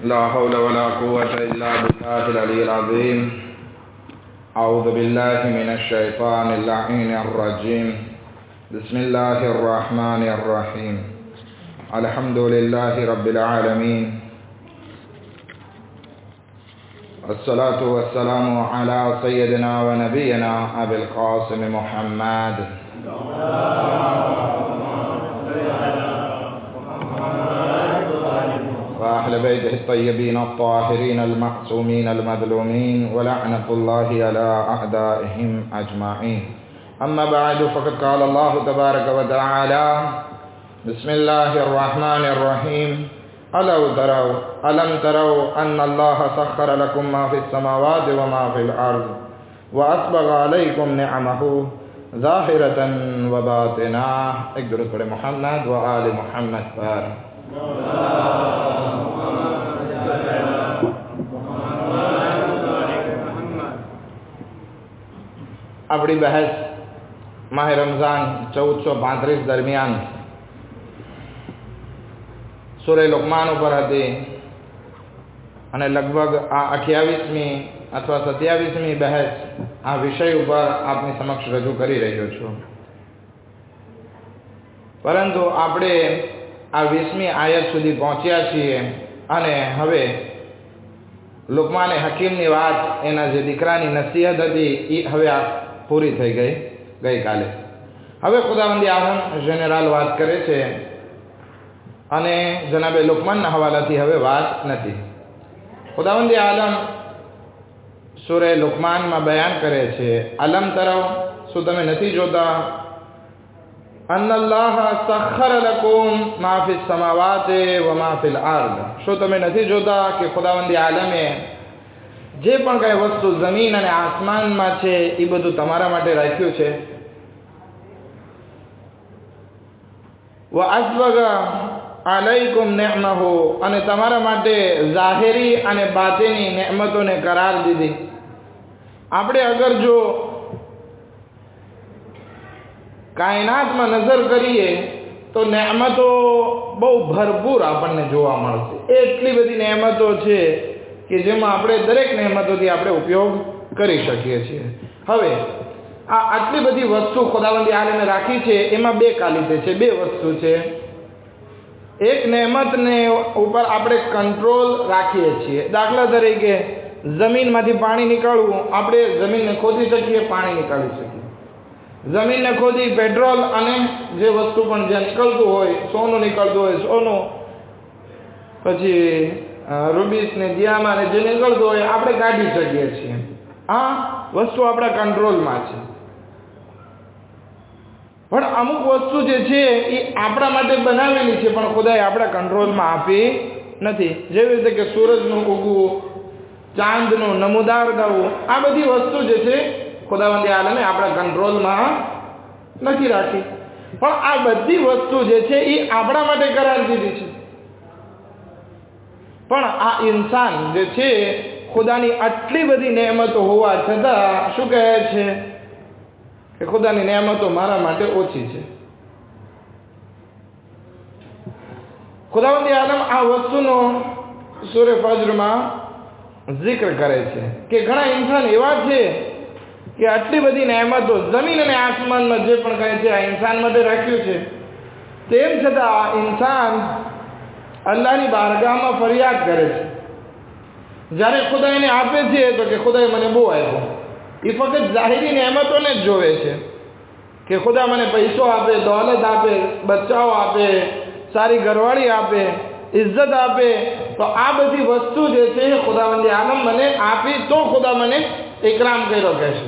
لا حول ولا قوة إلا بالله العلي العظيم. أعوذ بالله من الشيطان اللعين الرجيم. بسم الله الرحمن الرحيم. الحمد لله رب العالمين، الصلاة والسلام على سيدنا ونبينا أبي القاسم محمد وأهل بيته الطيبين الطاهرين المعصومين المظلومين ولعنة الله على أعدائهم أجمعين. أما بعد، فقد قال الله تبارك وتعالى: بسم الله الرحمن الرحيم. ألم تروا أن الله سخر لكم ما في السماوات وما في الأرض وأسبغ عليكم نعمه ظاهرة وباطنة. एक दुरूद पढ़े मोहम्मद व आले मोहम्मद पर। अपनी बहस माह रमज़ान 1435 दरमियान सूरह लुक़मान पर હતી અને લગભગ આ 28મી અથવા 27મી બહેસ આ વિષય ઉપર આપની સમક્ષ રજૂ કરી રહ્યો છું. પરંતુ આપણે આ 20મી આયત સુધી પહોંચ્યા છીએ અને હવે લુકમાને હકીમની વાત, એના જે દીકરાની નસીહત હતી એ હવે આ પૂરી થઈ ગઈ ગઈકાલે. હવે ખુદાવંદી આલમ જનરલ વાત કરે છે અને જનાબે લુકમાનના હવાલાથી હવે વાત નથી. ખુદાવંદી આલમ સૂરે લુકમાનમાં બયાન કરે છે, અલમ તરવ, શું તમે નથી જોતા, અન્નલ્લાહ સખ્ખર લકુમ મા ફિસ સમાવાતિ વ મા ફિલ અર્દ, શું તમે નથી જોતા કે ખુદાવંદી આલમે જે પણ કઈ વસ્તુ જમીન અને આસમાનમાં છે એ બધું તમારા માટે રાખ્યું છે. વ અસ્બગ અલૈકુમ નિઅમહુ, અને તમારા માટે ઝાહિરી અને બાતિની નિઅમતોને કરાર દીધી. આપણે અગર જો કાયનાતમાં નજર કરીએ તો નિઅમતો બહુ ભરપૂર આપણને જોવા મળશે. એટલી બધી નિઅમતો છે કે જેમાં આપણે દરેક નિઅમતોથી આપણે ઉપયોગ કરી શકીએ છીએ. હવે આ આટલી બધી વસ્તુ ખુદાવંદી આલમે રાખી છે, એમાં બે ક્વોલિટી છે, બે વસ્તુ છે. એક નિયમતને ઉપર આપણે કંટ્રોલ રાખીએ છીએ. દાખલા તરીકે જમીનમાંથી પાણી નીકળવું, આપણે જમીનને ખોદી શકીએ, પાણી નીકાળી શકીએ. જમીનને ખોદી પેટ્રોલ અને જે વસ્તુ પણ જ્યાં નીકળતું હોય, સોનું નીકળતું હોય સોનું, પછી રૂબીસ ને દિયામાં ને જે નીકળતું હોય આપણે કાઢી શકીએ છીએ. આ વસ્તુ આપણા કંટ્રોલમાં છે. પણ અમુક વસ્તુ જે છે એ આપણા માટે બનાવેલી છે, પણ ખુદાએ આપણા કંટ્રોલમાં આપી નથી. જેવી રીતે કે સૂરજનું ઉગવું, ચાંદનું નમૂદાર થવું, આ બધી વસ્તુ જે છે ખુદાવંદી આલમે આપણા કંટ્રોલમાં નથી રાખી. પણ આ બધી વસ્તુ જે છે એ આપણા માટે કરાર દીધી છે. પણ આ ઇન્સાન જે છે ખુદાની આટલી બધી નિયમતો હોવા છતાં શું કહે છે કે ખુદાની નિયમતો મારા માટે ઓછી છે. ખુદાવંદી આલમ આ વસ્તુનો સૂરે ફજરમાં જિક્ર કરે છે કે ઘણા ઇન્સાન એવા છે કે આટલી બધી નિયમતો જમીન અને આસમાનમાં જે પણ કહે છે આ ઇન્સાન માટે રાખ્યું છે, તેમ છતાં આ ઇન્સાન અલ્લાહની બારગાહમાં ફરિયાદ કરે છે. જ્યારે ખુદા એને આપે છે તો કે ખુદાએ મને બહુ આપ્યો. એ ફક્ત જાહેરી નિયમતોને જ જોવે છે કે ખુદા મને પૈસો આપે, દોલત આપે, બચ્ચાઓ આપે, સારી ઘરવાળી આપે, ઇજ્જત આપે, તો આ બધી વસ્તુ જે છે ખુદાવંદી આલમ મને આપી તો ખુદા મને ઇકરામ કર્યો કહેશે.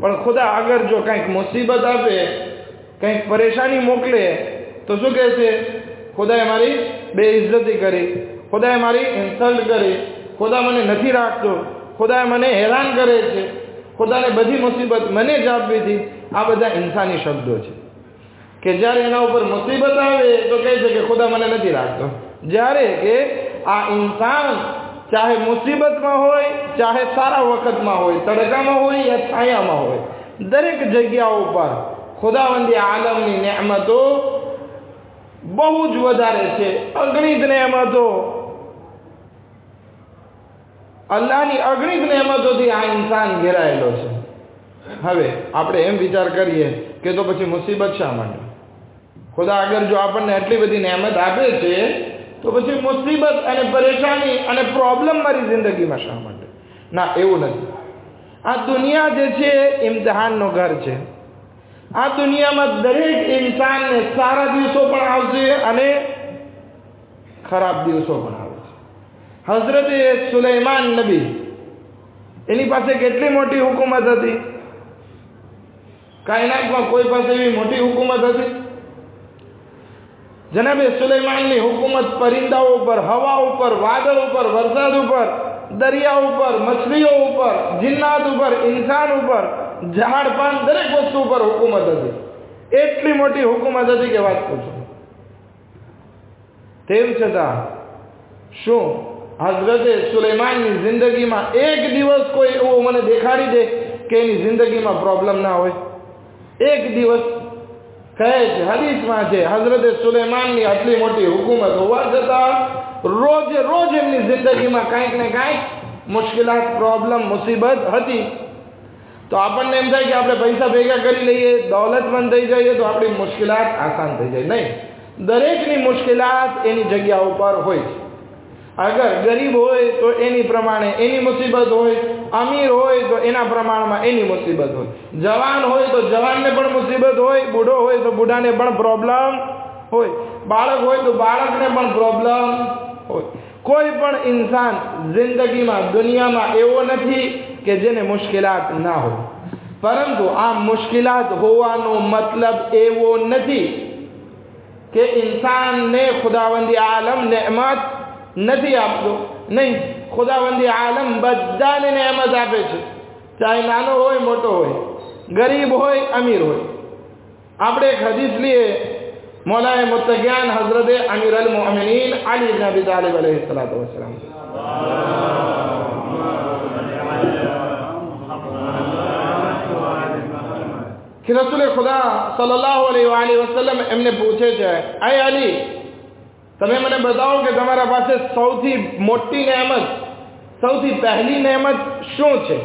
પણ ખુદા અગર જો કંઈક મુસીબત આપે, કંઈક પરેશાની મોકલે તો શું કહેશે? ખુદાએ મારી બેઇજ્જતી કરી, ખુદાએ મારી ઇન્સલ્ટ કરી, ખુદા મને નથી રાખતો, ખુદાએ મને હેરાન કરે છે, ખુદાને બધી મુસીબત મને જ આપી હતી. આ બધા ઇન્સાની શબ્દો છે કે જ્યારે એના ઉપર મુસીબત આવે તો કહે છે કે ખુદા મને નથી રાખતો. જ્યારે કે આ ઇન્સાન ચાહે મુસીબતમાં હોય, ચાહે સારા વખતમાં હોય, તડકામાં હોય યા છાયામાં હોય, દરેક જગ્યાઓ પર ખુદાવંદી આલમની નિઅમતો બહુ જ વધારે છે. અગણિત નિયમતો અલ્લાહની અગણિત નેમતોથી આ ઇન્સાન ઘેરાયેલો છે. હવે આપણે એમ વિચાર કરીએ કે તો પછી મુસીબત શા માટે? ખુદા અગર જો આપણને આટલી બધી નેમત આપે છે તો પછી મુસીબત અને પરેશાની અને પ્રોબ્લેમ મારી જિંદગીમાં શા માટે? ના, એવું નથી. આ દુનિયા જે છે ઇમ્તિહાનનું ઘર છે. આ દુનિયામાં દરેક ઇન્સાનને સારા દિવસો પણ આવશે અને ખરાબ દિવસો પણ આવશે. હઝરતે સુલેમાન નબી, એની પાસે કેટલી મોટી હુકુમત હતી? કાયનાતમાં કોઈ પાસે એવી મોટી હુકુમત હતી? જનાબે સુલેમાનની હુકુમત પરિંદાઓ ઉપર, હવા ઉપર, વાદળ ઉપર, વરસાદ ઉપર, દરિયા ઉપર, મછલીઓ ઉપર, જિન્નાત ઉપર, ઇન્સાન ઉપર, ઝાડ પાન દરેક વસ્તુ ઉપર હુકુમત હતી. એટલી મોટી હુકુમત હતી કે વાત પૂછો. તેમ છતાં શું હઝરતે સુલેમાનની જિંદગીમાં એક દિવસ કોઈ એવો મને દેખાડી દે કે એની જિંદગીમાં પ્રોબ્લેમ ના હોય? એક દિવસ. કહે છે, હદીસમાં છે, હઝરતે સુલેમાનની આટલી મોટી હુકુમત હોવા છતાં રોજે રોજ એમની જિંદગીમાં કાંઈક ને કાંઈક મુશ્કેલાત, પ્રોબ્લેમ, મુસીબત હતી. તો આપણને એમ થાય કે આપણે પૈસા ભેગા કરી લઈએ, દૌલતમંદ થઈ જઈએ તો આપણી મુશ્કેલાત આસાન થઈ જાય. નહીં, દરેકની મુશ્કેલાત એની જગ્યા ઉપર હોય છે. અગર ગરીબ હોય તો એની પ્રમાણે એની મુસીબત હોય, અમીર હોય તો એના પ્રમાણમાં એની મુસીબત હોય, જવાન હોય તો જવાનને પણ મુસીબત હોય, બૂઢો હોય તો બૂઢાને પણ પ્રોબ્લેમ હોય, બાળક હોય તો બાળકને પણ પ્રોબ્લેમ હોય. કોઈ પણ ઇન્સાન જિંદગીમાં દુનિયામાં એવો નથી કે જેને મુશ્કેલાત ના હોય. પરંતુ આ મુશ્કેલાત હોવાનો મતલબ એવો નથી કે ઇન્સાનને ખુદાવંદી આલમ નેમત નથી આપતો. નહીં, ખુદાવંદી આલમ બધાને નેમત આપે છે, ચાહે નાનો હોય મોટો હોય, ગરીબ હોય અમીર હોય. આપણે એક હદીસ લઈએ, મૌલાએ મુત્તકિયાન હઝરતે અમીર અલ મોમિનીન અલી ઇબ્ન અબી તાલિબ अलैहि सलातो वस्सलाम कि रसूल खुदा सल्लल्लाहु अलैहि वसल्लम એમને પૂછે છે, અય અલી, તમે મને બતાવો કે તમારા પાસે સૌથી મોટી નેમત, સૌથી પહેલી નેમત શું છે?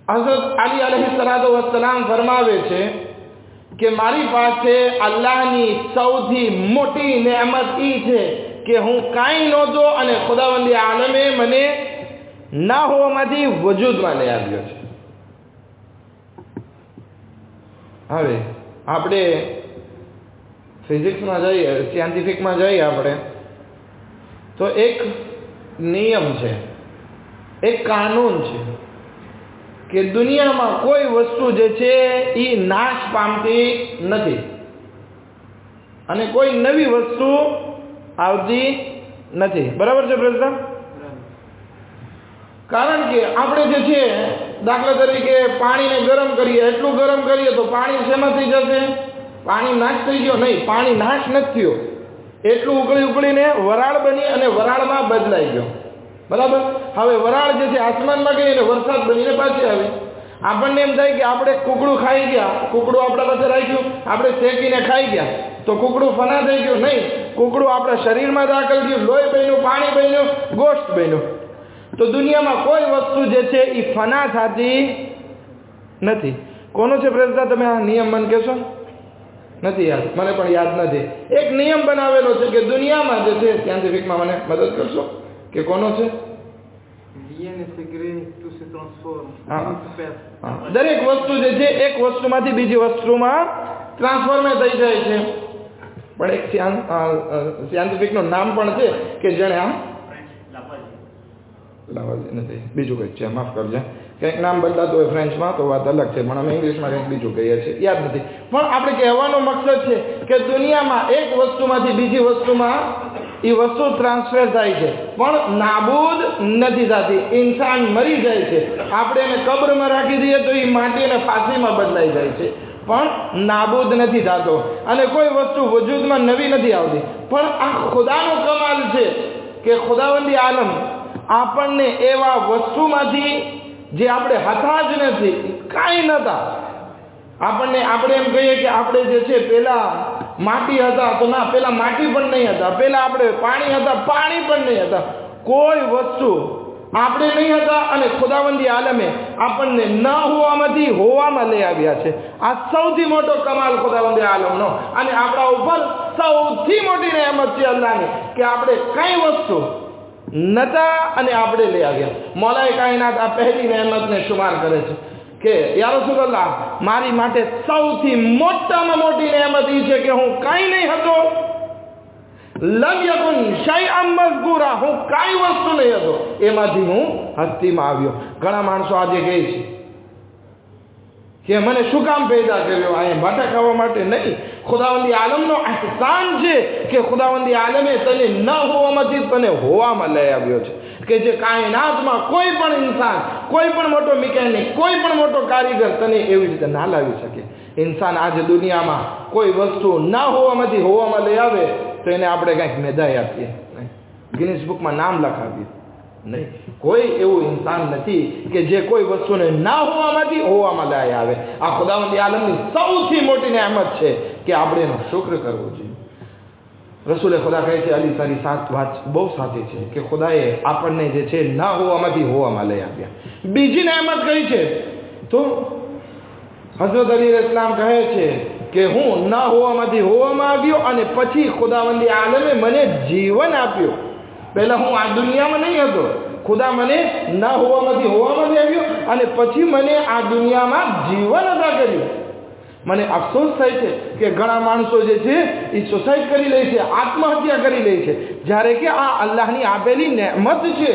હઝરત અલી અલૈહિ સલાતો વસ્સલામ ફરમાવે છે કે મારી પાસે અલ્લાહની સૌથી મોટી નેમત એ છે કે હું કાંઈ નહોતો અને ખુદાવંદી આલમે મને ના હોવામાંથી વજૂદમાં લઈ આવ્યો છે. હવે આપણે ફિઝિક્સમાં જઈએ, સાયન્ટિફિકમાં જઈએ આપણે તો એક નિયમ છે, એક કાનૂન છે કે દુનિયામાં કોઈ વસ્તુ જે છે એ નાશ પામતી નથી અને કોઈ નવી વસ્તુ આવતી નથી. બરાબર છે પ્રશ્ન? કારણ કે આપણે જે છે, દાખલા તરીકે પાણીને ગરમ કરીએ, એટલું ગરમ કરીએ તો પાણી શેમાં થઈ જશે? પાણી નાશ થઈ ગયો? નહીં, પાણી નાશ નથી થયો. એટલું ઉકળી ઉકળીને વરાળ બની અને વરાળમાં બદલાઈ ગયો. બરાબર? હવે વરાળ જે છે આસમાનમાં ગઈ અને વરસાદ બનીને પાછી આવી. આપણને એમ થાય કે આપણે કુકડું ખાઈ ગયા, કુકડું આપણા પાસે રાખ્યું, આપણે શેકીને ખાઈ ગયા તો કુકડું ફના થઈ ગયું? નહીં, કુકડું આપણા શરીરમાં દાખલ થયું, લોહી બન્યું, પાણી બન્યું, ગોશ્ત બન્યું. તો દુનિયામાં કોઈ વસ્તુ જે છે એ ફના થતી નથી. કોનો છે પ્રશ્ન? તમે આ નિયમ મને કહેશો? નથી યાદ, મને પણ યાદ નથી. એક નિયમ બનાવેલો છે કે દુનિયામાં જે છે, સાયન્ટિફિકમાં મને મદદ કરશો કે કોનો છે? દરેક વસ્તુ જે છે એક વસ્તુમાંથી બીજી વસ્તુમાં ટ્રાન્સફોર્મ થઈ જાય છે. પણ એક સાયન્ટિફિકનું નામ પણ છે કે જેણે આ નથી, બીજું કંઈક છે, માફ કરજો, કંઈક નામ બદલાતું હોય ફ્રેન્ચમાં તો વાત અલગ છે, પણ અમે ઇંગ્લિશમાં કંઈક બીજું કહીએ છીએ, યાદ નથી. પણ આપણે કહેવાનો મકસદ છે કે દુનિયામાં એક વસ્તુમાંથી બીજી વસ્તુમાં એ વસ્તુ ટ્રાન્સફર થાય છે પણ નાબૂદ નથી થતી. ઇન્સાન મરી જાય છે, આપણે એને કબ્રમાં રાખી દઈએ તો એ માટી અને ફાંસીમાં બદલાઈ જાય છે, પણ નાબૂદ નથી થતો. અને કોઈ વસ્તુ વજૂદમાં નવી નથી આવતી. પણ આ ખુદાનો કમાલ છે કે ખુદાવંદી આલમ આપણને એવા વસ્તુમાંથી જે આપણે હતા જ નથી, કાંઈ નહોતા, આપણે એમ કહીએ કે આપણે જે છે પેલા માટી હતા તો ના, પેલા માટી પણ નહીં હતા, પેલા આપણે પાણી હતા, પાણી પણ નહીં હતા. કોઈ વસ્તુ આપણે નહીં હતા અને ખુદાવંદી આલમે આપણને ન હોવામાંથી હોવામાં લઈ આવ્યા છે. આ સૌથી મોટો કમાલ ખુદાવંદી આલમનો, અને આપણા ઉપર સૌથી મોટી રહેમત છે અલ્લાહની કે આપણે કઈ વસ્તુ નતા અને આપણે લઈ આવ્યા. મૌલાએ કાયનાત આ પહેલી રહેમતને શુમાર કરે છે કે યા રસૂલલ્લાહ, મારી માટે સૌથી મોટામાં મોટી રહેમત એ છે કે હું કાંઈ નહીં હતો, લમ યકુન શૈઅન મઝકૂરા, હું કાંઈ વસ્તુ નહીં હતો, એમાંથી હું હસ્તીમાં આવ્યો. ઘણા માણસો આજે કહે છે કે મને શું કામ પેદા કર્યો, અહીંયા ભટકાવવા માટે નહીં. ખુદાવંદી આલમનો અહેસાન છે કે ખુદાવંદી આલમે તને ન હોવામાંથી તને હોવામાં લઈ આવ્યો છે. કે જે કાયનાતમાં કોઈ પણ ઇન્સાન, કોઈ પણ મોટો મિકેનિક, કોઈ પણ મોટો કારીગર તને એવી રીતે ના લાવી શકે. ઇન્સાન આજે દુનિયામાં કોઈ વસ્તુ ના હોવામાંથી હોવામાં લઈ આવે તો એને આપણે કંઈક મેદાઈ આપીએ, ગિનિસ બુકમાં નામ લખાવીએ, નહીં. કોઈ એવું ઇન્સાન નથી કે જે કોઈ વસ્તુને ના હોવામાંથી હોવામાં લઈ આવે. આ ખુદાવંદી આલમની સૌથી મોટી નિયામત છે કે આપણે એનો શુક્ર કરવો જોઈએ. રસૂલે ખુદા કહે છે, અલી તારી વાત બહુ સાચી છે કે ખુદાએ આપણને જે છે ના હોવામાંથી હોવામાં લઈ આવ્યા. બીજી નિયામત કઈ છે તો હઝરત અલી ઇસ્લામ કહે છે કે હું ના હોવામાંથી હોવામાં આવ્યો અને પછી ખુદાવંદી આલમે મને જીવન આપ્યું. પહેલા હું આ દુનિયામાં નહીં હતો, ખુદા મને ના હોવામાંથી હોવામાં લઈ આવ્યો અને પછી મને આ દુનિયામાં જીવન અદા કર્યું. મને અફસોસ થાય છે કે ઘણા માણસો જે છે એ સુસાઇડ કરી લે છે, આત્મહત્યા કરી લે છે, જ્યારે કે આ અલ્લાહની આપેલી નેમત છે.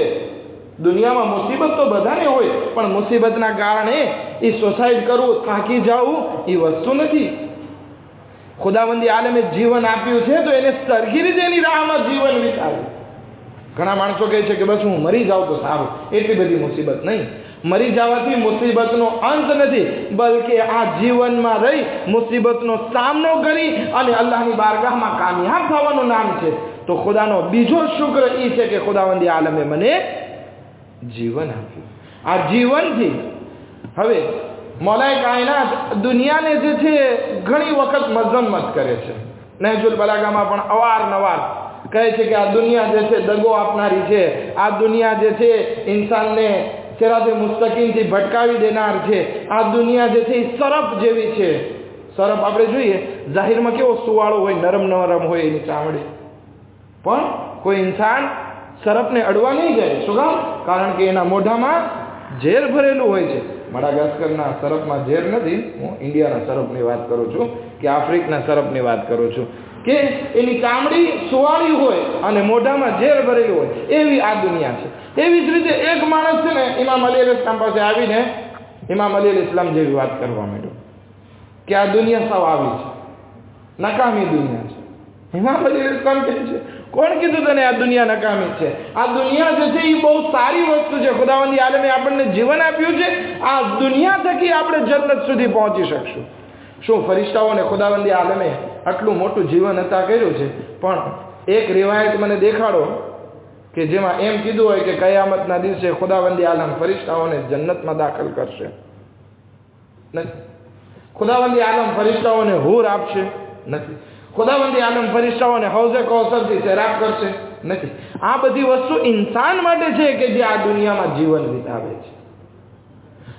દુનિયામાં મુસીબત તો બધાને હોય, પણ મુસીબતના કારણે એ સુસાઇડ કરવું, થાકી જવું એ વસ્તુ નથી. ખુદાવંદી આલમે જીવન આપ્યું છે તો એને સરખી રીતે એની રાહમાં જીવન વિતાવ્યું. ઘણા માણસો કહે છે કે બસ હું મરી જાઉં તો સારું, એટલી બધી મુસીબત નહીં. મરી જવાથી મુસીબતનો અંત નથી, બલકે આ જીવનમાં રહી મુસીબતનો સામનો કરી અને અલ્લાહની બારગાહમાં કામયાબ થવાનું નામ છે. તો ખુદાનો બીજો શુક્ર એ છે કે ખુદાવંદી આલમે મને જીવન આપ્યું. આ જીવનથી હવે મૌલાએ કાયનાત દુનિયાને જે છે ઘણી વખત મઝમ્મત કરે છે. નહજુલ બલાગામાં પણ અવારનવાર કહે છે કે આ દુનિયા જે છે દગો આપનારી છે, આ દુનિયા જે છે ઇન્સાનને સિરાતે મુસ્તકીમથી ભટકાવી દેનાર છે, આ દુનિયા જે છે એ સરફ જેવી છે. સરફ આપણે જોઈએ જાહેરમાં કેવો સુવાળો હોય, નરમ નરમ હોય એની ચામડી, પણ કોઈ ઇન્સાન સરફને અડવા નહીં જાય. શું કામ? કારણ કે એના મોઢામાં ઝેર ભરેલું હોય છે. મડાગાસ્કરના સરફમાં ઝેર નથી, હું ઇન્ડિયાના સરફની વાત કરું છું કે આફ્રિકના સરફની વાત કરું છું, કે એની ચામડી સુવાળી હોય અને મોઢામાં ઝેર ભરેલું હોય, એવી આ દુનિયા છે. એવી જ રીતે એક માણસ છે ને ઇમામ અલી અલ ઇસ્લામ પાસે આવીને ઇમામ અલી અલ ઇસ્લામ જેવી વાત કરવા માંડ્યો કે આ દુનિયા સાવ આવી છે, નકામી દુનિયા છે. ઇમામ અલી અલ ઇસ્લામ કહે છે, કોણ કીધું તને આ દુનિયા નકામી છે? આ દુનિયા જે છે એ બહુ સારી વસ્તુ છે. ખુદાવંદી આલમે આપણને જીવન આપ્યું છે, આ દુનિયા થકી આપણે જન્નત સુધી પહોંચી શકશું. શું ફરિશ્તાઓને ખુદાવંદી આલમે આટલું મોટું જીવન અતા કર્યું છે, પણ એક રિવાયત મને દેખાડો કે જેમાં એમ કીધું હોય કે કયામતના દિવસે ખુદાવંદી આલમ ફરિશ્તાઓને જન્નતમાં દાખલ કરશે? નથી. ખુદાવંદી આલમ ફરિશ્તાઓને હૂર આપશે? નથી. ખુદાવંદી આલમ ફરિશ્તાઓને હૌઝે કૌસરથી સૈરાબ કરશે? નથી. આ બધી વસ્તુ ઇન્સાન માટે છે કે જે આ દુનિયામાં જીવન વિતાવે છે.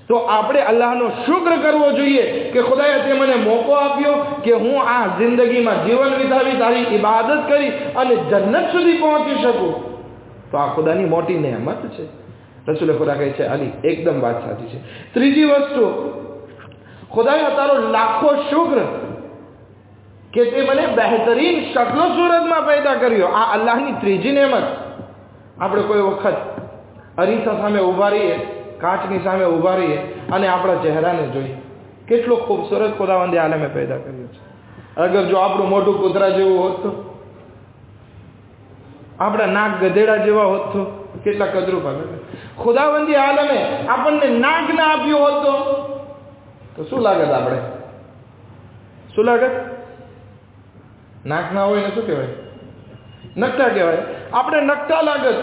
તો આપણે અલ્લાહનો શુક્ર કરવો જોઈએ કે ખુદાએ તે મને મોકો આપ્યો કે હું આ જિંદગીમાં જીવન વિતાવી તારી ઇબાદત કરી અને જન્નત સુધી પહોંચી શકું. તો આ ખુદાની મોટી નેમત છે. રસૂલે ખુદા કહે છે, અલી એકદમ વાત સાચી છે. ત્રીજી વસ્તુ, ખુદાએ તારો લાખો શુક્ર કે તે મને બહેતરીન શક્લો સુરતમાં પેદા કર્યો. આ અલ્લાહની ત્રીજી નેમત. આપણે કોઈ વખત અરીસા સામે ઊભા રહીએ, કાચની સામે ઊભા રહીએ અને આપણા ચહેરાને જોઈએ, કેટલો ખૂબસૂરત ખુદાવંદી આલમે પેદા કર્યો છે. અગર જો આપણું મોઢું કૂતરા જેવું હોત તો, આપણા નાક ગધેડા જેવા હોત તો કેટલા કદરૂપા. ખુદાવંદી આલમે આપણને નાક ના આપ્યું હોત તો શું લાગત? આપણે શું લાગત? નાક ના હોય ને શું કહેવાય? નકટા કહેવાય. આપણે નકટા લાગત.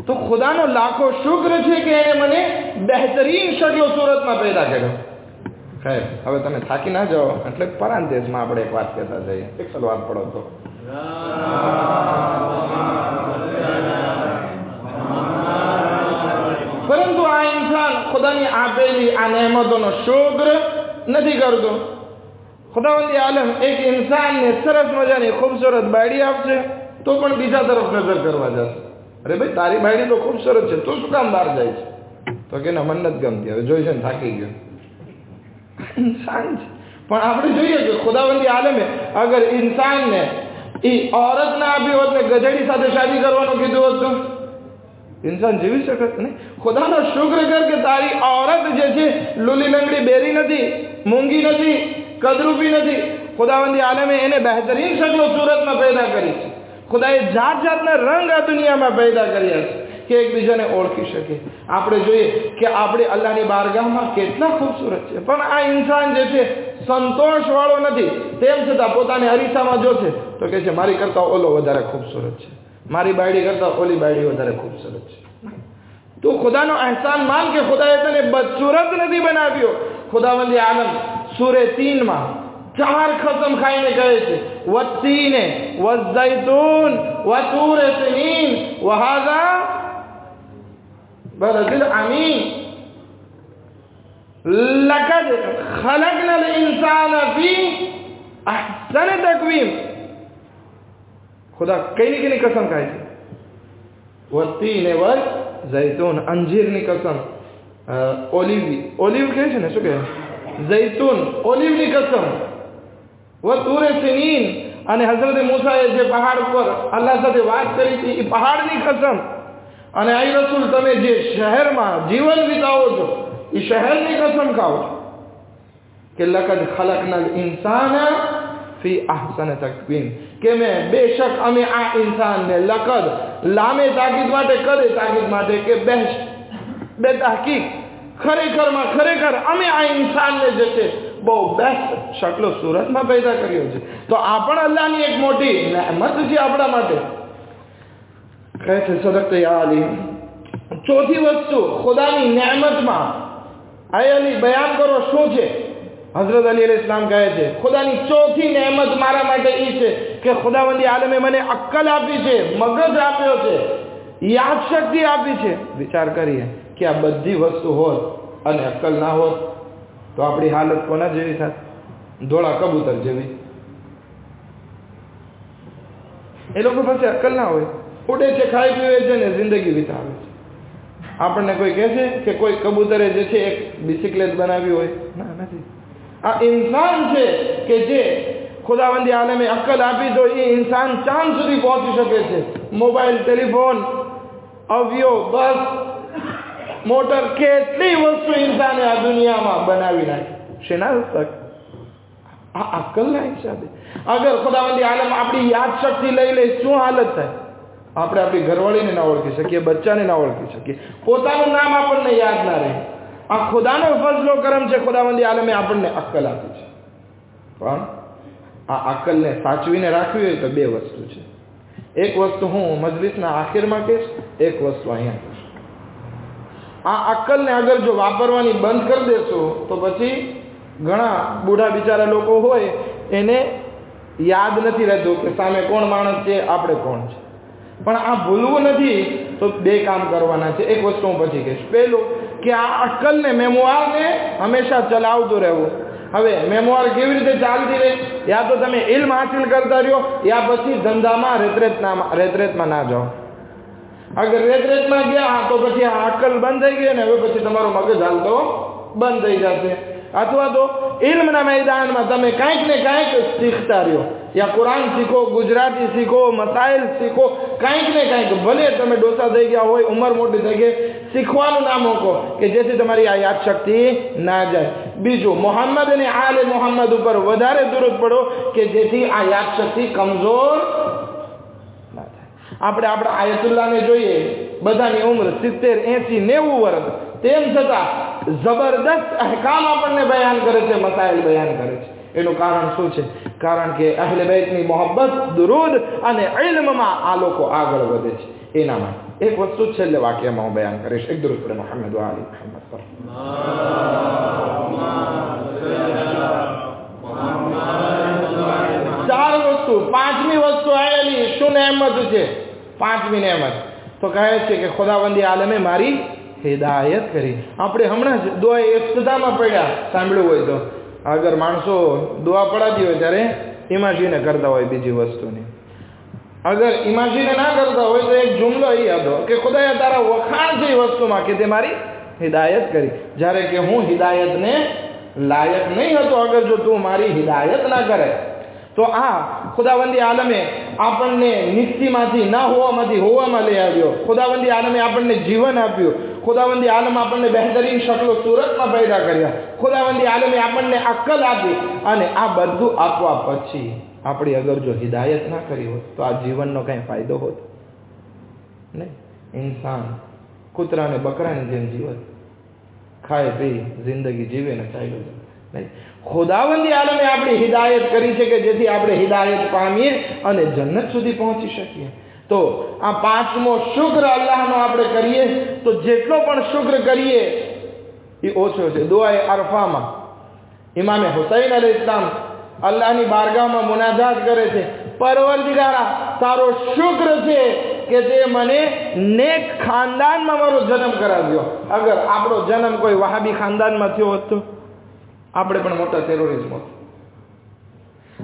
તો ખુદાનો લાખો શુક્ર છે કે એને મને બહેતરીન શક્લો સુરતમાં પેદા કર્યો. ખૈર, હવે તમે થાકી ના જાઓ એટલે પરાંતેશમાં આપણે એક વાત કહેતા જઈએ. એક સલવાત પડો તો. પરંતુ આ ઇન્સાન ખુદાની આપેલી આ નહેમતોનો શુક્ર નથી કરતો. ખુદાવંદી આલમ એક ઇન્સાનને સરસ મજાની ખૂબસૂરત બાયડી આપશે તો પણ બીજા તરફ નજર કરવા જશે. અરે ભાઈ, તારી બાયડી તો ખૂબસૂરત છે, તું શું કામ બહાર જાય છે? તો કે ના, મન નથી ગમતી, હવે જોઈ છે ને થાકી ગયો. ઇન્સાન છે, પણ આપણે જોઈએ કે ખુદાવંદી આલમે અગર ઇન્સાનને એ औरत ના આપી હોત ને ગધેડી સાથે શાદી કરવાનું કીધું હોત તો ઇન્સાન જીવી શકત નહીં. ખુદાનો શુક્ર કર કે તારી औरत જે છે લૂલી લંગડી બેરી નથી, મૂંગી નથી, કદરૂપી નથી. ખુદાવંદી આલમે એને બહેતરીન શક્લો સુરતમાં પેદા કરી છે. ખુદાએ જાત જાતના રંગ આ દુનિયામાં પેદા કર્યા છે કે એકબીજાને ઓળખી શકે. આપણે જોઈએ કે આપણે અલ્લાહની બારગાહમાં કેટલા ખૂબસૂરત છે, પણ આ ઇન્સાન જે છે સંતોષ વાળો નથી. તેમ છતાં પોતાને અરીસામાં જોશે તો કહે છે મારી કરતાં ઓલો વધારે ખૂબસૂરત છે, મારી બાયડી કરતાં ઓલી બાયડી વધારે ખૂબસૂરત છે. તું ખુદાનો અહેસાન માન કે ખુદાએ તને બદસૂરત નથી બનાવ્યો. ખુદાવંદી આલમ સૂરે 3 4 કસમ ખાઈને કહે છે વત્તીને વઝૈતૂન વતૂરે સિનીન વહાઝા બલદિલ અમીન લકદ ખલકનલ ઇન્સાન ફી અહસન તકવીમ. ખુદા કઈની કસમ ખાય છે? વત્તીને વઝૈતૂન, અંજીરની કસમ. ઓલિવ કહે છે ને, શું કહે? જૈતૂન, ઓલિવની કસમ. વતૂરે સિનીન, અને હઝરત મૂસાએ જે પહાડ પર અલ્લાહ સાથે વાત કરી હતી એ પહાડની કસમ. અને આઈ રસૂલ, તમે જે શહેરમાં જીવન વિતાવો છો એ શહેરની કસમ ખાઓ છો કે લકદ ખલકનલ ઇન્સાન ફી અહસન તકવીમ, કે મેં બેશક અમે આ ઇન્સાનને લકદ લામે તાકીદ માટે, કદે તાકીદ માટે કે બે તહકીક ખરેખરમાં ખરેખર અમે આ ઇન્સાનને જે છે બહુ બેસ્ટ શક્લો સુરતમાં પેદા કર્યો છે. તો આ પણ અલ્લાહની એક મોટી નહેમત છે આપણા માટે. કહે છે સદક્ત યા અલી. ચોથી વસ્તુ ખુદાની નહેમતમાં આય અલી બયાન કરો શું છે. હઝરત અલી અલૈહિસ સલામ કહે છે ખુદાની ચોથી નહેમત મારા માટે એ છે કે ખુદાવંદી આલમે મને અક્કલ આપી છે, મગજ આપ્યો છે, યાદ શક્તિ આપી છે. વિચાર કરીએ કે આ બધી વસ્તુ હોત અને અક્કલ ના હોત તો આપણી હાલત કોના જેવી થાત? ધોળા કબૂતર જેવી. એ લોકો પાસે અક્કલ ના હોય, ઉડે છે, ખાઈ પીવે છે ને જિંદગી વિતાવે છે. આપણને કોઈ કહે છે કે કોઈ કબૂતરે જે છે એક બિસિકલેટ બનાવી હોય? ના, નથી. આ ઇન્સાન છે કે જે ખુદાવંદી આલમે અક્કલ આપી તો એ ઇન્સાન ચાંદ સુધી પહોંચી શકે છે. મોબાઈલ, ટેલિફોન, અવ્યો, બસ, મોટર, કેટલી વસ્તુ ઇન્સાને આ દુનિયામાં બનાવી નાખી. શેના તક? આ અક્કલના હિસાબે. અગર ખુદાવંદી આલમ આપણી યાદ શક્તિ લઈ લે શું હાલત થાય? આપણે આપણી ઘરવાળીને ના ઓળખી શકીએ, બચ્ચાને ના ઓળખી શકીએ, પોતાનું નામ આપણને યાદ ના રહે. આ ખુદાનો ફજલો કરમ છે. ખુદાવંદી આલમે આપણને અક્કલ આપી છે, પણ આ અક્કલને સાચવીને રાખવી હોય તો બે વસ્તુ છે. એક વસ્તુ હું મજલિસના આખિરમાં કહીશ, એક વસ્તુ અહીંયા કહીશ. આ અક્કલને અગર જો વાપરવાની બંધ કરી દેશો તો પછી ઘણા બુઢા બિચારા લોકો હોય એને યાદ નથી રહેતું કે સામે કોણ માણસ છે, આપણે કોણ છે. પણ આ ભૂલવું નથી તો બે કામ કરવાના છે. એક વસ્તુ હું પછી કહીશ. પહેલું કે આ અક્કલને, મેમોઆરને હંમેશા ચલાવતું રહેવું. હવે મેમોઆર કેવી રીતે ચાલતી રહે? યા તો તમે ઇલ્મ હાસિલ કરતા રહ્યો, યા પછી ધંધામાં રેતરેતમાં ના જાઓ. અગર રેતરેતમાં ગયા તો પછી આ અક્કલ બંધ થઈ ગઈ ને હવે પછી તમારો મગજ હાલતો બંધ થઈ જશે. અથવા તો ઇલ્મના મેદાનમાં તમે કાંઈક ને કાંઈક શીખતા રહ્યો, યા કુરાન શીખો, ગુજરાતી શીખો, મસાઇલ શીખો, કાંઈક ને કાંઈક. ભલે તમે ડોસા થઈ ગયા હોય, ઉંમર મોટી થઈ ગઈ, શીખવાનું ના મૂકો કે જેથી તમારી આ યાદ શક્તિ ના જાય. બીજું, મોહમ્મદ અને આલે મોહમ્મદ ઉપર વધારે દુરૂદ પડો કે જેથી આ યાદ શક્તિ કમજોર ના થાય. આપણે આપણા આયતુલ્લાહને જોઈએ, બધાની ઉંમર 70, 80, 90 વર્ષ, તેમ છતાં જબરદસ્ત અહેકામ આપણને બયાન કરે છે, મસાઇલ બયાન કરે છે. એનું કારણ શું છે? કારણ કે અહલે બેતની મોહબ્બત, દુરૂદ અને ઇલ્મમાં આ લોકો આગળ વધે છે. એના માટે એક વસ્તુ છેલ્લે વાક્યમાં હું બયાન કરીશ. એક દુરૂદ પર મોહમ્મદ વ આલી મોહમ્મદ પર વસ્તુ, પાંચમી વસ્તુ આવેલી, શું નેમત છે? પાંચમી નેમત તો કહે છે કે ખુદાવંદી આલમે મારી હિદાયત કરી. આપણે હમણાં જ દુઆ ઇફ્તિતામાં પડ્યા, સાંભળ્યું હોય તો, અગર માણસો દુઆ પડાતી હોય ત્યારે ઇમાજીને કરતા હોય બીજી વસ્તુની. અગર ઇમાજીને ના કરતા હોય તો એક જુમલો એ હતો કે ખુદાએ તારા વખાણ છે એ વસ્તુમાં કે તે મારી હિદાયત કરી, જ્યારે કે હું હિદાયતને લાયક નહીં હતો. અગર જો તું મારી હિદાયત ના કરે તો આ ખુદાવંદી આલમે આપણને નિશ્ચયમાંથી ના હોવામાંથી હોવામાં લઈ આવ્યો. ખુદાવંદી આલમે આપણને જીવન આપ્યું. ખુદાવંદી આલમ આપણને બહેતરીન શક્લો સુરતમાં પેદા કર્યા. ખુદાવંદી આલમે આપણને અક્કલ આપી, અને આ બધું આપવા પછી આપણી અગર જો હિદાયત ના કરી હોત તો આ જીવનનો કંઈ ફાયદો હોત નહીં. ઇન્સાન કૂતરા અને બકરાની જેમ જીવત, ખાય પી જિંદગી જીવે ને ચાલ્યું નહીં. ખુદાવંદી આલમે આપણી હિદાયત કરી છે કે જેથી આપણે હિદાયત પામીએ અને જન્નત સુધી પહોંચી શકીએ. તો આ પાંચમો શુક્ર અલ્લાહનો આપણે કરીએ તો જેટલો પણ શુક્ર કરીએ એ ઓછો છે. દુઆએ અરફામાં ઇમામે હુસૈન અલૈહિસ્સલામ અલ્લાહની બારગાહમાં મુનાજાત કરે છે, પરવરદિગારા તારો શુક્ર છે કે તે મને નેક ખાનદાનમાં મારો જન્મ કરાવ્યો. અગર આપણો જન્મ કોઈ વહાબી ખાનદાનમાં થયો હોત તો આપણે પણ મોટા ટેરરિસ્ટ હોત.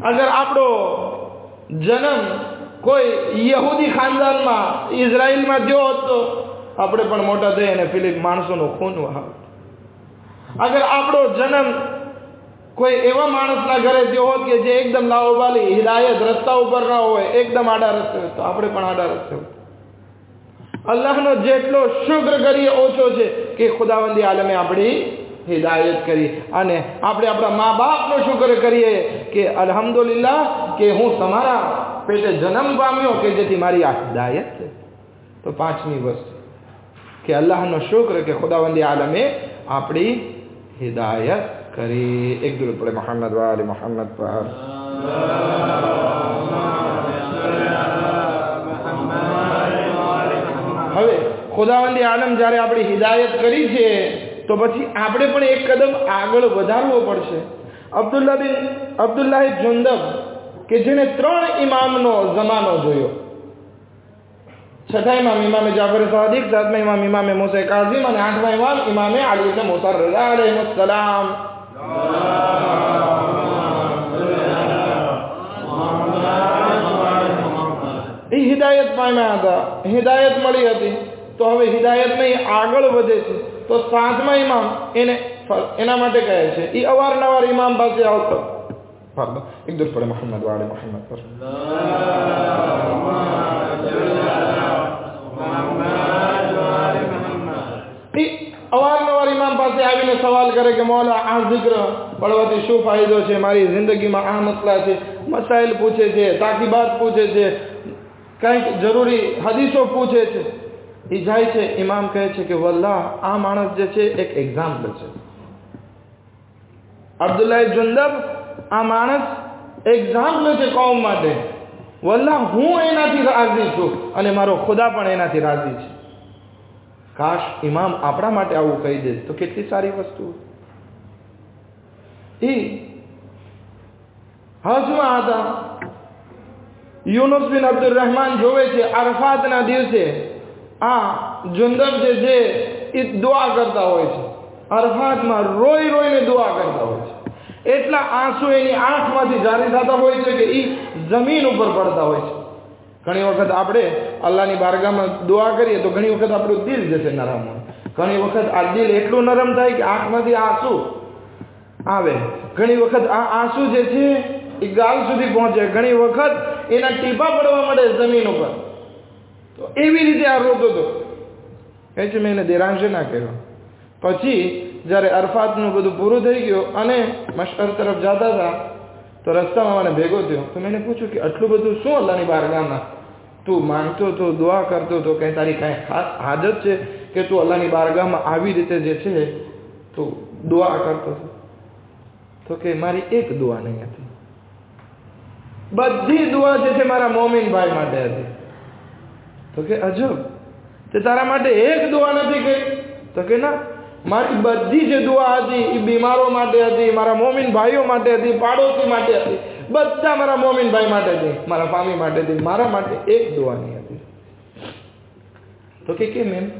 અગર આપણો જન્મ કોઈ યહૂદી ખાનદાનમાં ઇઝરાયલમાં થયો હોત તો આપણે પણ મોટા થઈ અને ફિલિપ માણસોનું ખૂન વહાવત. અગર આપણો જન્મ કોઈ એવા માણસના ઘરે થયો હોત કે જે એકદમ લાઓબાલી હિદાયત રસ્તા ઉપર ના હોય, એકદમ આડા રસ્તે હોય, તો આપણે પણ આડા રસ્તે હોય. અલ્લાહનો જેટલો શુક્ર કરીએ ઓછો છે કે ખુદાવંદી આલમે આપણી હિદાયત કરી. અને આપણે આપણા મા બાપનો શુક્ર કરીએ કે અલ્હમ્દુલિલ્લાહ કે હું તમારા પેટે જન્મ પામ્યો કે જેથી મારી આ હિદાયત છે. તો પાંચમી વસ્તુ કે અલ્લાહનો શુક્ર કે ખુદાવંદી આલમે આપણી હિદાયત કરી. એક દુરૂદ પડે મોહમ્મદ વાલે મોહમ્મદ પર. હવે ખુદાવંદી આલમ જ્યારે આપણી હિદાયત કરી છે તો પછી આપણે પણ એક કદમ આગળ વધારવો પડશે. અબ્દુલ્લાહ જુંદબ કે જેને 3 ઇમામનો જમાનો જોયો, છઠ્ઠા ઇમામ ઇમામે જાફર સાદિક, સાતમા ઇમામ ઇમામે મૂસા કાઝિમ અને આઠમા ઇમામ ઇમામે અલી ઇબ્ન મુસા રઝા અલૈહિસ્સલામ. એ હિદાયત પામ્યા હતા, હિદાયત મળી હતી, તો હવે હિદાયત નહીં આગળ વધે છે. તો સાતમા ઇમામ એના માટે કહે છે એ અવારનવાર ઇમામ પાસે આવતો. એક દૂર પડે મોહમ્મદ વાલે મોહમ્મદ પર. અવારનવાર ઇમામ પાસે આવીને સવાલ કરે કે મૌલા આ zikr પડવાથી શું ફાયદો છે, મારી જિંદગીમાં આ મસલા છે, મસાઇલ પૂછે છે, તાકીબાત પૂછે છે, કંઈક જરૂરી હદીસો પૂછે છે. એ જાય છે, ઇમામ કહે છે કે વલ્લાહ આ માણસ જે છે એક એક્ઝામ્પલ છે. અબ્દુલ્લાહ જુંદબ આ માણસ એક્ઝામ્પલ છે કૌમ માટે. વલ્લાહ હું એનાથી રાજી છું અને મારો ખુદા પણ એનાથી રાજી છે. કાશ ઇમામ આપણા માટે આવું કહી દે તો કેટલી સારી વસ્તુ. એ હજમાં હતા. યુનુસ બિન અબ્દુલ રહેમાન જોવે છે અરફાતના દિવસે આ જુંદબ જે છે એ દુઆ કરતા હોય છે. અરફાતમાં રોઈ રોઈને દુઆ કરતા હોય છે. એટલા આંસુ એની આંખમાંથી જારી થતા હોય છે કે એ જમીન ઉપર પડતા હોય છે. ઘણી વખત આપણે અલ્લાહની બારગાહમાં દુઆ કરીએ તો ઘણી વખત આપણું દિલ જશે નરમ હોય. ઘણી વખત આ દિલ એટલું નરમ થાય કે આંખમાંથી આંસુ આવે. ઘણી વખત આ આંસુ જે છે એ ગાલ સુધી પહોંચે. ઘણી વખત એના ટીપા પડવા મળે જમીન ઉપર. તો એવી રીતે આ રોતો હતો. એ છે મેં એને દેરાંશે ના કર્યો. પછી જ્યારે અરફાતનું બધું પૂરું થઈ ગયું અને મશર તરફ જતા હતા તો રસ્તામાં મને ભેગો થયો. તો મેં પૂછ્યું કે આટલું બધું શું અલ્લાહની બારગાહમાં તું માંગતો હતો, દુઆ કરતો હતો, કંઈ તારી કાંઈ ખાસ આદત છે કે તું અલ્લાહની બારગાહમાં આવી રીતે જે છે તું દુઆ કરતો હતો? તો કે મારી એક દુઆ નહીં હતી, બધી દુઆ જે છે મારા મોમિન ભાઈ માટે હતી. તો કે અજબ, તે તારા માટે એક દુઆ નથી કરી? તો કે ના, મારી બધી જે દુઆ હતી એ બીમારો માટે હતી, મારા મોમિન ભાઈઓ માટે હતી, પાડોશી માટે હતી, બધા મારા મોમિન ભાઈ માટેથી, મારા ફામી માટેથી, મારા માટે એક દુઆ નહીં હતી. તો કે કેમ એમ?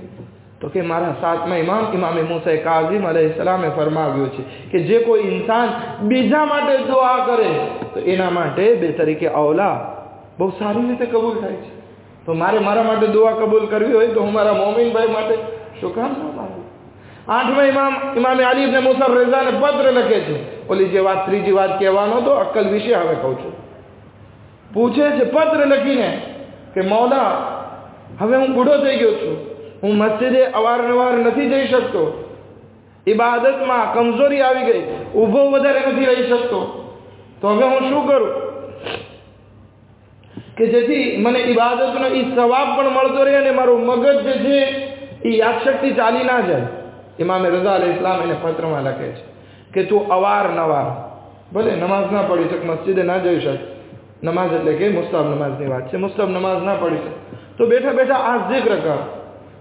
તો કે મારા સાતમા ઇમામ મૂસા કાઝિમ અલૈહિસ્સલામે ફરમાવ્યું છે કે જે કોઈ ઇન્સાન બીજા માટે દુઆ કરે તો એના માટે બે તરીકે ઔલા બહુ સારી રીતે કબૂલ થાય છે. તો મારા માટે દુઆ કબૂલ કરવી હોય તો હું મારા મોમિન ભાઈ માટે શું કામ ના માંગુ? આઠમા ઇમામ અલી ઇબ્ન મુસા રઝાને પત્ર લખે છે. ઓલી જે વાત, ત્રીજી વાત કહેવાનો તો અક્કલ વિશે હવે કહું છું. પૂછે છે પત્ર લખીને કે મૌલા, હવે હું બુઢો થઈ ગયો છું, હું મસ્જિદે અવારનવાર નથી જઈ શકતો, ઇબાદતમાં કમજોરી આવી ગઈ, ઊભો વધારે નથી રહી શકતો, તો હવે હું શું કરું કે જેથી મને ઇબાદતનો એ સવાબ પણ મળતો રહે અને મારું મગજ જે છે એ યાદશક્તિ ચાલી ના જાય. ઇમામ રઝા અલૈહિસ્સલામ એને પત્રમાં લખે છે કે તું અવારનવાર ભલે નમાઝ ના પડી શક, મસ્જિદે ના જઈ શક, નમાઝ એટલે કે મુસ્તહબ નમાઝની વાત છે, મુસ્તહબ નમાઝ ના પડી શક તો બેઠા બેઠા આ જિક્ર કર,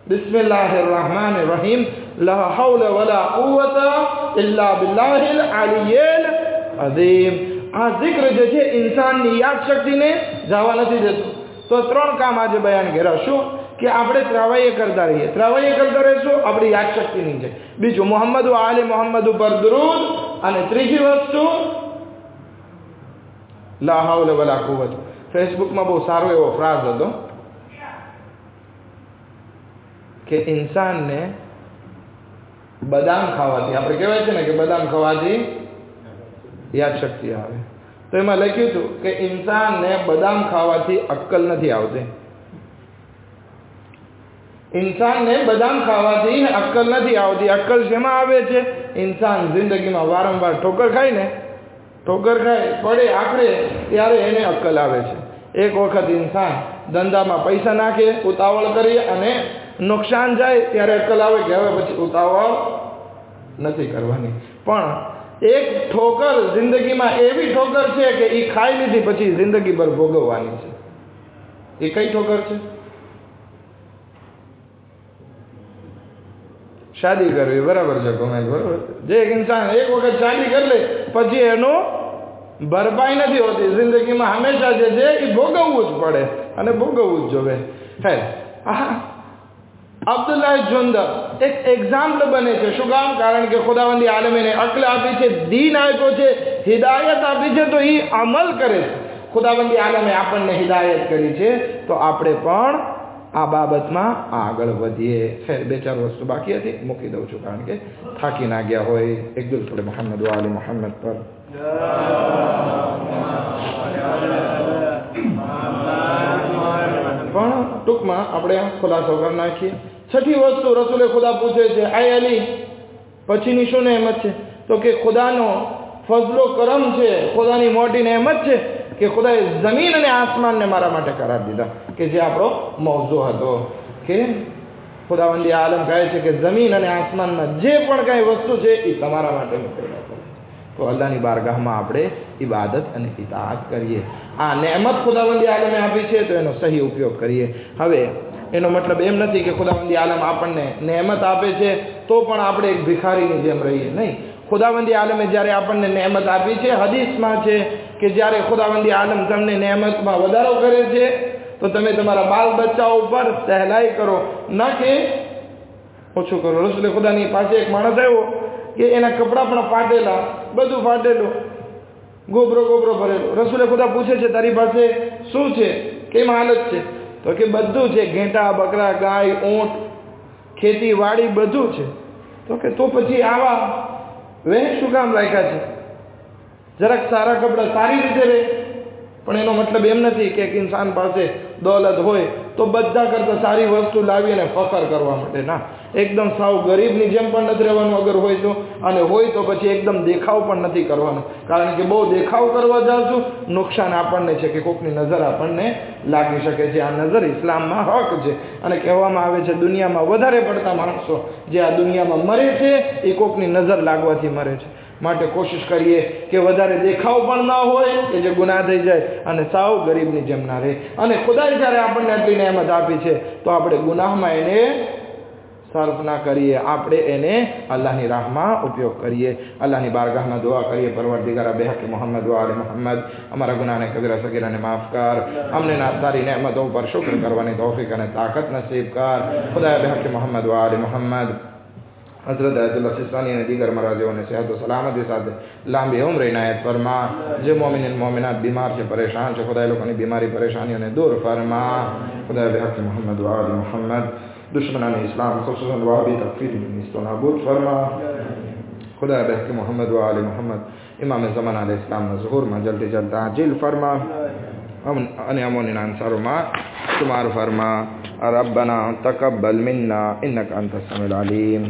બિસ્મિલ્લાહિર રહેમાનિર રહીમ, લા હૌલ વલા કુવતા ઇલ્લા બિલ્લાહિલ અલિય્યિલ અઝીમ. આ જિક્ર જે છે ઇન્સાનની યાદશક્તિને જવા નથી દેતું. તો ત્રણ કામ આજે બયાન કર્યા. શું? કે આપણે ત્રાવાઈએ કરતા રહીએ, ત્રાવાઈએ કરતા રહીશું, આપણી યાદશક્તિ નહીં જાય. બીજું, મોહમ્મદ આલે મોહમ્મદ ઉપર દરૂદ. અને ત્રીજી વસ્તુ, લા હૌલ વલા કુવત. ફેસબુકમાં બહુ સારો એવો ફ્રાઝ હતો કે ઇન્સાનને બદામ ખાવાથી, આપણે કહેવાય છે ને કે બદામ ખાવાથી યાદશક્તિ આવે. તો એમાં લખ્યું હતું કે ઇન્સાનને બદામ ખાવાથી અક્કલ નથી આવતી. ઇન્સાનને બદામ ખાવાથી અક્કલ નથી આવતી. અક્કલ શેમાં આવે છે? ઇન્સાન જિંદગીમાં વારંવાર ઠોકર ખાય ને, ઠોકર ખાય, પડે, આખરે, ત્યારે એને અક્કલ આવે છે. એક વખત ઇન્સાન ધંધામાં પૈસા નાખે, ઉતાવળ કરીએ અને નુકસાન જાય, ત્યારે અક્કલ આવે કે હવે પછી ઉતાવળ નથી કરવાની. પણ એક ઠોકર જિંદગીમાં એવી ઠોકર છે કે એ ખાઈ લીધી પછી જિંદગી ભર ભોગવવાની છે. એ કઈ ઠોકર છે? શાદી કરવી. બરાબર છે કોમેન્ટ, બરાબર. જે ઇન્સાન એક વખત શાદી કરી લે પછી એનું ભરપાઈ નથી હોતી. જિંદગીમાં હંમેશા જે છે એ ભોગવવું જ પડે અને ભોગવવું જ જોવે. હે અબ્દુલ્લાહ જુંદર એક એક્ઝામ્પલ બને છે. શું કામ? કારણ કે ખુદાવંદી આલમીને અક્લ આપી છે, દીન આપ્યો છે, હિદાયત આપી છે, તો એ અમલ કરે છે. ખુદાવંદી આલમે આપણને હિદાયત કરી છે તો આપણે પણ આ બાબતમાં આગળ વધીએ. ખેર, બે ચાર વસ્તુ બાકી હતી, મૂકી દઉં છું કારણ કે થાકી ના ગયા હોય. એક દિલ થોડે મોહમ્મદ વાલે મોહમ્મદ પર. પણ ટૂંકમાં આપણે ખુલાસો કરી નાખીએ. છઠ્ઠી વસ્તુ રસૂલે ખુદા પૂછે છે, આય અલી, પછીની શું નહેમત છે? તો કે ખુદાનો ફઝલો કરમ છે, ખુદાની મોટી નહેમત છે કે ખુદાએ જમીન અને આસમાનને મારા માટે કરાર દીધા, કે જે આપણો મોઝો હતો કે ખુદાવંદી આલમ કહે છે કે જમીન અને આસમાનમાં જે પણ કાંઈ વસ્તુ છે એ તમારા માટે મોકલેલા છે. તો અલ્લાહની બારગાહમાં આપણે ઇબાદત અને ઇતાઅત કરીએ. આ નહેમત ખુદાવંદી આલમે આપી છે તો એનો સહી ઉપયોગ કરીએ. હવે એનો મતલબ એમ નથી કે ખુદાવંદી આલમ આપણને નહેમત આપે છે તો પણ આપણે એક ભિખારીની જેમ રહીએ. નહીં. ખુદાવંદી આલમે જ્યારે આપણને નહેમત આપી છે, હદીસમાં છે કે જ્યારે ખુદાવંદી આલમ તમને નહેમતમાં વધારો કરે છે તો તમે તમારા બાલ બચ્ચાઓ ઉપર સહેલાઈ કરો, ન કે ઓછું કરો. રસૂલે ખુદાની પાસે એક માણસ આવ્યો કે એના કપડાં પણ ફાટેલા, બધું ફાટેલું, ગોબરો ભરેલો. રસૂલે ખુદા પૂછે છે તારી પાસે શું છે, કેમ હાલત છે? તો કે બધું છે, ઘેટા, બકરા, ગાય, ઊંટ, ખેતીવાડી બધું છે. તો કે તો પછી આવા વેહ શું કામ રાખ્યા છે? જરાક સારા કપડાં, સારી રીતે રહે. પણ એનો મતલબ એમ નથી કે એક ઇન્સાન પાસે દોલત હોય તો બધા કરતાં સારી વસ્તુ લાવીને ફખર કરવા માટે. ના, એકદમ સાવ ગરીબની જેમ પણ નથી રહેવાનું અગર હોય તો, અને હોય તો પછી એકદમ દેખાવ પણ નથી કરવાનો. કારણ કે બહુ દેખાવ કરવા જાશું નુકસાન આપણને છે કે કોકની નજર આપણને લાગી શકે છે. આ નજર ઇસ્લામમાં હક છે અને કહેવામાં આવે છે દુનિયામાં વધારે પડતા માણસો જે આ દુનિયામાં મરે છે એ કોકની નજર લાગવાથી મરે છે. માટે કોશિશ કરીએ કે વધારે દેખાવ પણ ના હોય કે જે ગુનાહ થઈ જાય અને સાવ ગરીબની જેમ ના રહે. અને ખુદાએ જ્યારે આપણને આટલી નહેમત આપી છે તો આપણે ગુનાહમાં એને સર્ફ ના કરીએ, આપણે એને અલ્લાહની રાહમાં ઉપયોગ કરીએ. અલ્લાહની બારગાહમાં દુઆ કરીએ, પરવરદિગાર બેહક મોહમ્મદ વ આલે મોહમ્મદ, અમારા ગુનાહને કબીરા સગીરાને માફ કર, અમને તારી નેમતો ઉપર શુક્ર કરવાની તૌફીક અને તાકાત નસીબ કર. ખુદા બેહક મોહમ્મદ વ આલે મોહમ્મદ हज़रत अयतुल्लाह सिस्तानी ने दीगर मराजियों ने सेहत सलामती साथ लांबी उम्र इनायत फरमा. जो मोमिन मोमिनात बीमार से परेशान है, खुदा लोगों की बीमारी परेशानियों ने दूर फरमा. खुदा बेहक मोहम्मद व आले मोहम्मद दुश्मनान इस्लाम खुसूसन वहाबी तकफीर निस्तो नाबूद फरमा. खुदा बेहक मोहम्मद व आले मोहम्मद इमाम ज़मान अलैहि इस्लाम ने ज़ुहूर में जल्दी जल्द आजिल फरमा. अने अमोनी अंसारों में शुमार फरमा. रब्बना तकब्बल मिन्ना इन्नका अंतस समीउल अलीम.